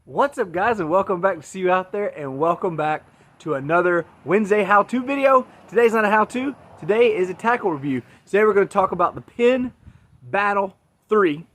What's up, guys, and welcome back to see you out there, and welcome back to another Wednesday how-to video. Today's not a how-to, today is a tackle review. Today we're going to talk about the Penn Battle III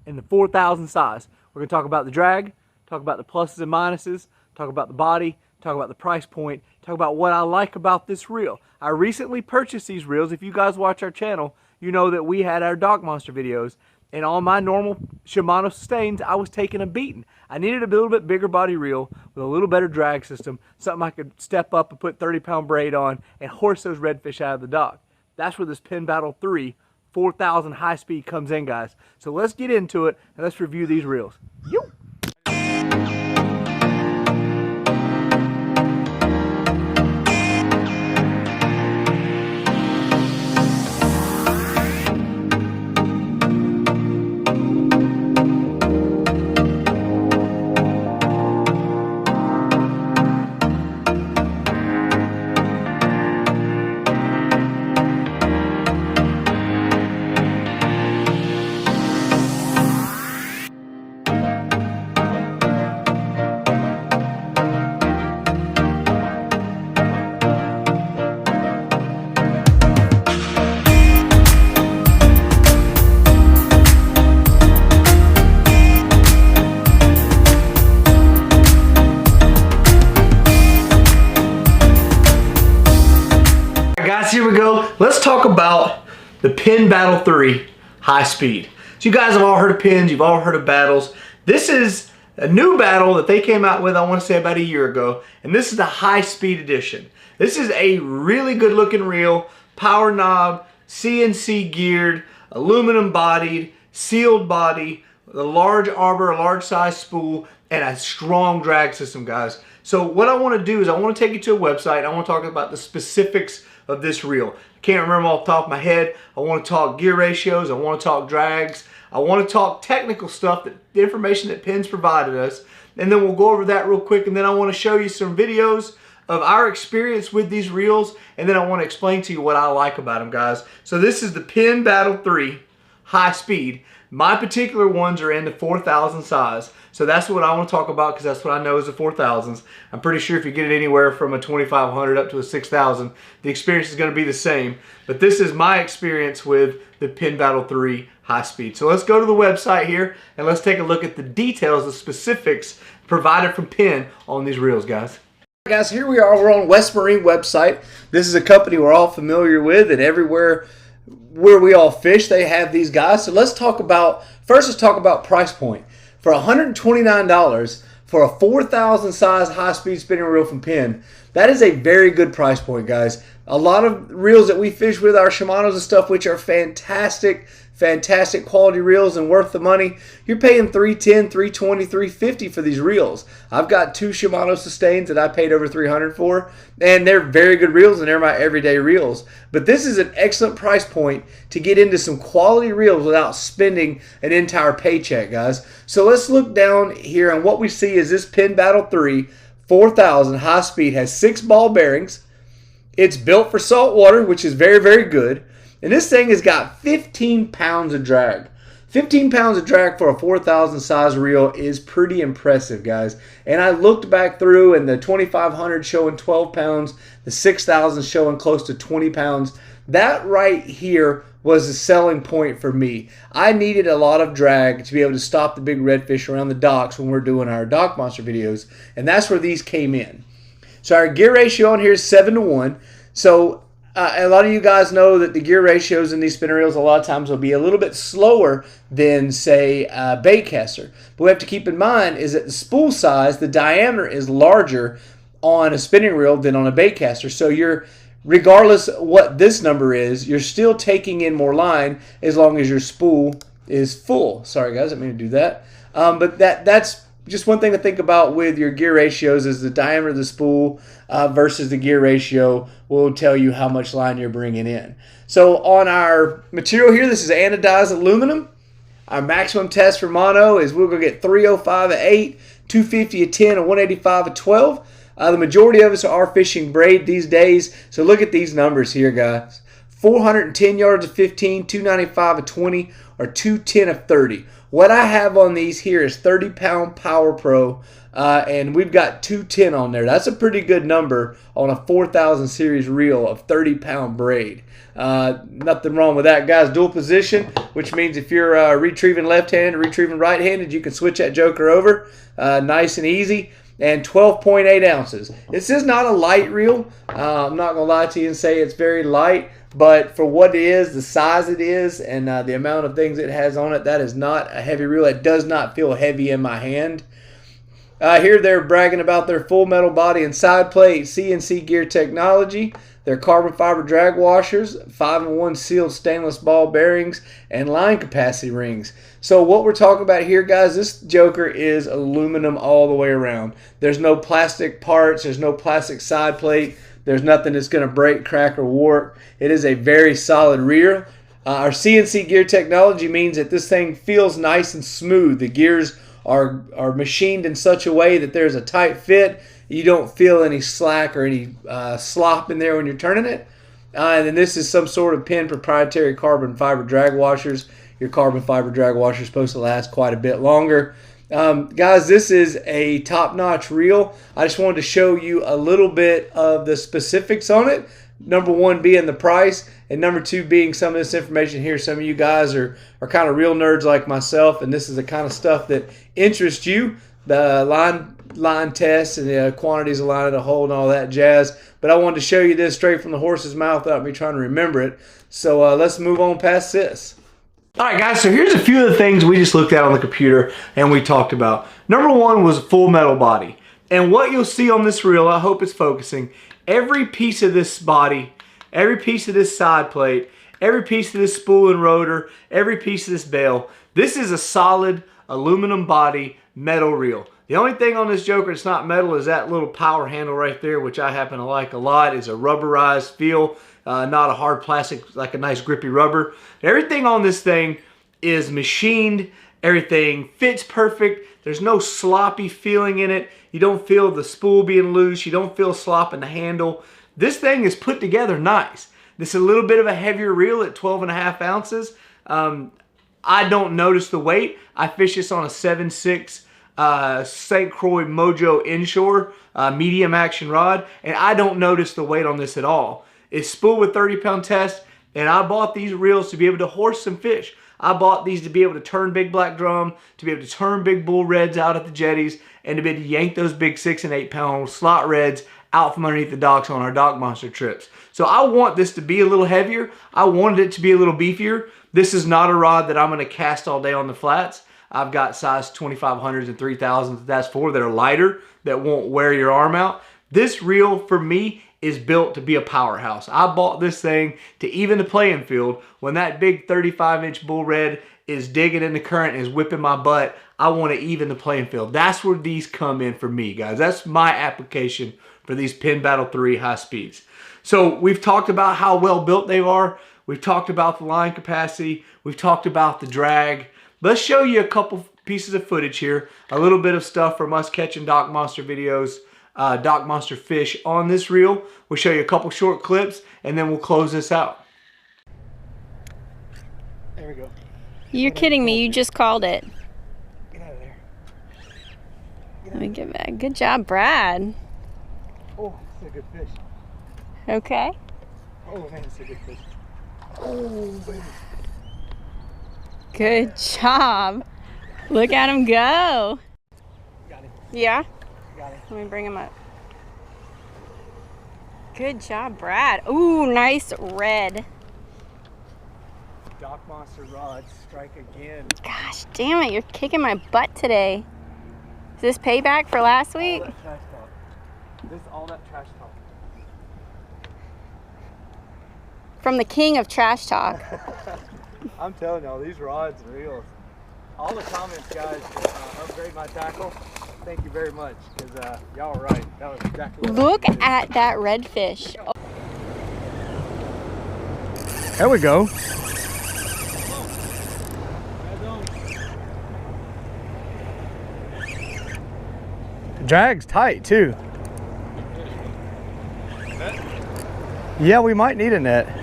in the 4,000 size. We're going to talk about the drag, talk about the pluses and minuses, talk about the body, talk about the price point, talk about what I like about this reel. I recently purchased these reels. If you guys watch our channel, you know that we had our Dog Monster videos, and on my normal Shimano Sustains, I was taking a beating. I needed a little bit bigger body reel with a little better drag system, something I could step up and put 30-pound braid on and horse those redfish out of the dock. That's where this Penn Battle III 4,000 high speed comes in, guys. So let's get into it and let's review these reels. Yo! Guys, here we go. Let's talk about the Penn Battle III high speed. So you guys have all heard of Penns, you've all heard of battles. This is a new battle that they came out with, I want to say about a year ago, and this is the high speed edition. This is a really good looking reel, power knob, CNC geared, aluminum bodied, sealed body, a large arbor, a large size spool, and a strong drag system, guys. So what I want to do is I want to take you to a website. I want to talk about the specifics of this reel. I can't remember off the top of my head. I want to talk gear ratios. I want to talk drags. I want to talk technical stuff, the information that Penn's provided us. And then we'll go over that real quick. And then I want to show you some videos of our experience with these reels. And then I want to explain to you what I like about them, guys. So this is the Penn Battle III high speed. My particular ones are in the 4,000 size. So that's what I want to talk about because that's what I know is the 4,000s. I'm pretty sure if you get it anywhere from a 2,500 up to a 6,000, the experience is going to be the same. But this is my experience with the Penn Battle III high speed. So let's go to the website here and let's take a look at the details, the specifics provided from Penn on these reels, guys. Guys, here we are. We're on West Marine website. This is a company we're all familiar with, and everywhere where we all fish, they have these guys. So let's talk about, first let's talk about price point. For $129 for a 4,000 size high-speed spinning reel from Penn, that is a very good price point, guys. A lot of reels that we fish with, our Shimanos and stuff, which are fantastic quality reels and worth the money, you're paying $310, $320, $350 for these reels. I've got two Shimano Sustains that I paid over $300 for, and they're very good reels and they're my everyday reels. But this is an excellent price point to get into some quality reels without spending an entire paycheck, guys. So let's look down here, and what we see is this Penn Battle III 4,000 high speed has 6 ball bearings. It's built for saltwater, which is very, very good. And this thing has got 15 pounds of drag. 15 pounds of drag for a 4,000 size reel is pretty impressive, guys. And I looked back through, and the 2,500 showing 12 pounds, the 6,000 showing close to 20 pounds. That right here was the selling point for me. I needed a lot of drag to be able to stop the big redfish around the docks when we're doing our Dock Monster videos, and that's where these came in. So our gear ratio on here is 7-to-1. So a lot of you guys know that the gear ratios in these spinner reels a lot of times will be a little bit slower than, say, a bait caster. But we have to keep in mind is that the spool size, the diameter is larger on a spinning reel than on a bait caster. So you're, regardless of what this number is, you're still taking in more line as long as your spool is full. Sorry, guys, I didn't mean to do that. But that's just one thing to think about with your gear ratios is the diameter of the spool versus the gear ratio will tell you how much line you're bringing in. So on our material here, this is anodized aluminum. Our maximum test for mono is we're going to get 305 at 8, 250 at 10, and 185 at 12. The majority of us are fishing braid these days. So look at these numbers here, guys. 410 yards of 15, 295 of 20, or 210 of 30. What I have on these here is 30-pound Power Pro, and we've got 210 on there. That's a pretty good number on a 4000 series reel of 30-pound braid. Nothing wrong with that, guys. Dual position, which means if you're retrieving left-handed or retrieving right-handed, you can switch that joker over nice and easy. And 12.8 ounces. This is not a light reel. I'm not going to lie to you and say it's very light, but for what it is, the size it is, and the amount of things it has on it, that is not a heavy reel. It does not feel heavy in my hand. Here they're bragging about their full metal body and side plate CNC gear technology, their carbon fiber drag washers, 5-in-1 sealed stainless ball bearings, and line capacity rings. So what we're talking about here, guys, this joker is aluminum all the way around. There's no plastic parts. There's no plastic side plate. There's nothing that's going to break, crack, or warp. It is a very solid reel. Our CNC gear technology means that this thing feels nice and smooth. The gears are machined in such a way that there's a tight fit. You don't feel any slack or any slop in there when you're turning it. And then this is some sort of Penn proprietary carbon fiber drag washers. Your carbon fiber drag washer is supposed to last quite a bit longer. Guys, this is a top-notch reel. I just wanted to show you a little bit of the specifics on it. Number one being the price, and number two being some of this information here. Some of you guys are kind of real nerds like myself, and this is the kind of stuff that interests you. The line tests and the quantities of line to hold and all that jazz. But I wanted to show you this straight from the horse's mouth without me trying to remember it. So let's move on past this. All right, guys, so here's a few of the things we just looked at on the computer and we talked about. Number one was a full metal body. And what you'll see on this reel, I hope it's focusing, every piece of this body, every piece of this side plate, every piece of this spool and rotor, every piece of this bail, this is a solid aluminum body metal reel. The only thing on this joker that's not metal is that little power handle right there, which I happen to like a lot. It's a rubberized feel, not a hard plastic, like a nice grippy rubber. Everything on this thing is machined. Everything fits perfect. There's no sloppy feeling in it. You don't feel the spool being loose. You don't feel slop in the handle. This thing is put together nice. This is a little bit of a heavier reel at 12.5 ounces. I don't notice the weight. I fish this on a 7.6 St. Croix Mojo Inshore medium action rod, and I don't notice the weight on this at all. It's spooled with 30-pound test, and I bought these reels to be able to horse some fish. I bought these to be able to turn big black drum, to be able to turn big bull reds out at the jetties, and to be able to yank those big 6- and 8-pound slot reds out from underneath the docks on our dock monster trips. So I want this to be a little heavier. I wanted it to be a little beefier. This is not a rod that I'm going to cast all day on the flats. I've got size 2500s and 3000s that's for that are lighter, that won't wear your arm out. This reel for me is built to be a powerhouse. I bought this thing to even the playing field. When that big 35-inch bull red is digging in the current and is whipping my butt, I want to even the playing field. That's where these come in for me, guys. That's my application for these Penn Battle III high speeds. So we've talked about how well built they are. We've talked about the line capacity. We've talked about the drag. Let's show you a couple pieces of footage here. A little bit of stuff from us catching dock monster videos, dock monster fish on this reel. We'll show you a couple short clips and then we'll close this out. There we go. You're kidding me. You just called it. Get out of there. Let me get back. Good job, Brad. Oh, it's a good fish. Okay. Oh man, it's a good fish. Oh, baby. Good job. Look at him go. Got him. Yeah? Got him. Let me bring him up. Good job, Brad. Ooh, nice red. Dock monster rods strike again. Gosh, damn it. You're kicking my butt today. Is this payback for last week? All that trash talk. This is all that trash talk. From the king of trash talk. I'm telling y'all, these rods and reels. All the comments, guys, upgrade my tackle. Thank you very much, because y'all were right. That was exactly what Look at that redfish. Oh. There we go. The drag's tight too. Yeah, we might need a net.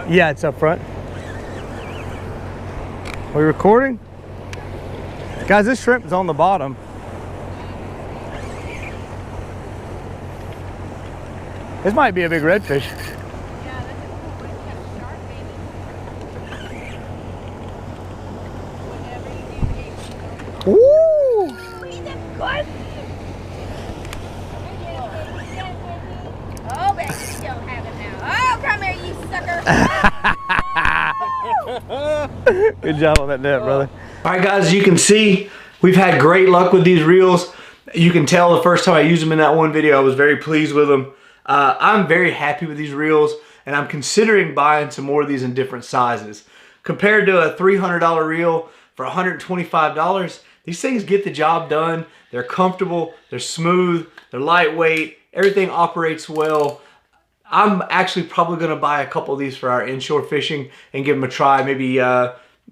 Yeah, it's up front. Are we recording? Guys, this shrimp is on the bottom. This might be a big redfish. Yeah, that's a cool one. Catch a shark, maybe. Whatever you do, Woo! he's a good. Oh, baby, you don't have it now. Oh, come here, you sucker. Good job on that net, brother. All right, guys, as you can see, we've had great luck with these reels. You can tell the first time I used them in that one video, I was very pleased with them. I'm very happy with these reels, and I'm considering buying some more of these in different sizes. Compared to a $300 reel for $125, these things get the job done. They're comfortable, they're smooth, they're lightweight, everything operates well. I'm actually probably gonna buy a couple of these for our inshore fishing and give them a try, maybe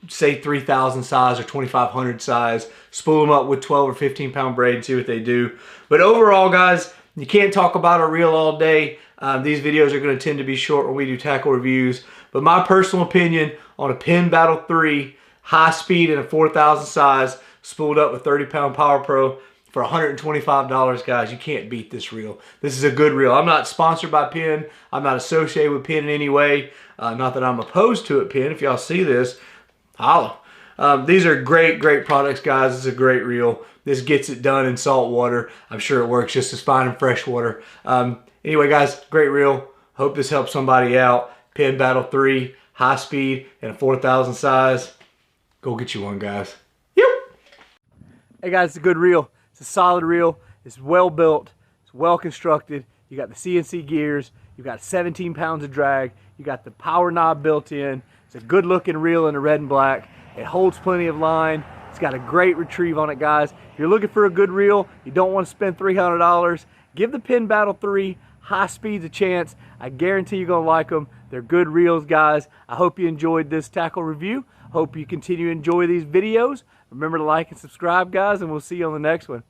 say 3,000 size or 2,500 size, spool them up with 12 or 15 pound braid and see what they do. But overall, guys, you can't talk about a reel all day. These videos are going to tend to be short when we do tackle reviews. But my personal opinion on a Penn Battle III, high speed and a 4,000 size, spooled up with 30 pound Power Pro for $125, guys, you can't beat this reel. This is a good reel. I'm not sponsored by Penn. I'm not associated with Penn in any way. Not that I'm opposed to it, Penn. If y'all see this, holla. These are great products, guys. This is a great reel. This gets it done in salt water. I'm sure it works just as fine in fresh water. Anyway, guys, great reel. Hope this helps somebody out. Penn Battle III, high speed, and a 4,000 size. Go get you one, guys. Yep. Hey, guys, it's a good reel. It's a solid reel. It's well built. It's well constructed. You got the CNC gears. You got 17 pounds of drag. You got the power knob built in. It's a good looking reel in the red and black. It holds plenty of line. It's got a great retrieve on it, guys. If you're looking for a good reel, you don't want to spend $300, give the Penn Battle III high speeds a chance. I guarantee you're going to like them. They're good reels, guys. I hope you enjoyed this tackle review. Hope you continue to enjoy these videos. Remember to like and subscribe, guys, and we'll see you on the next one.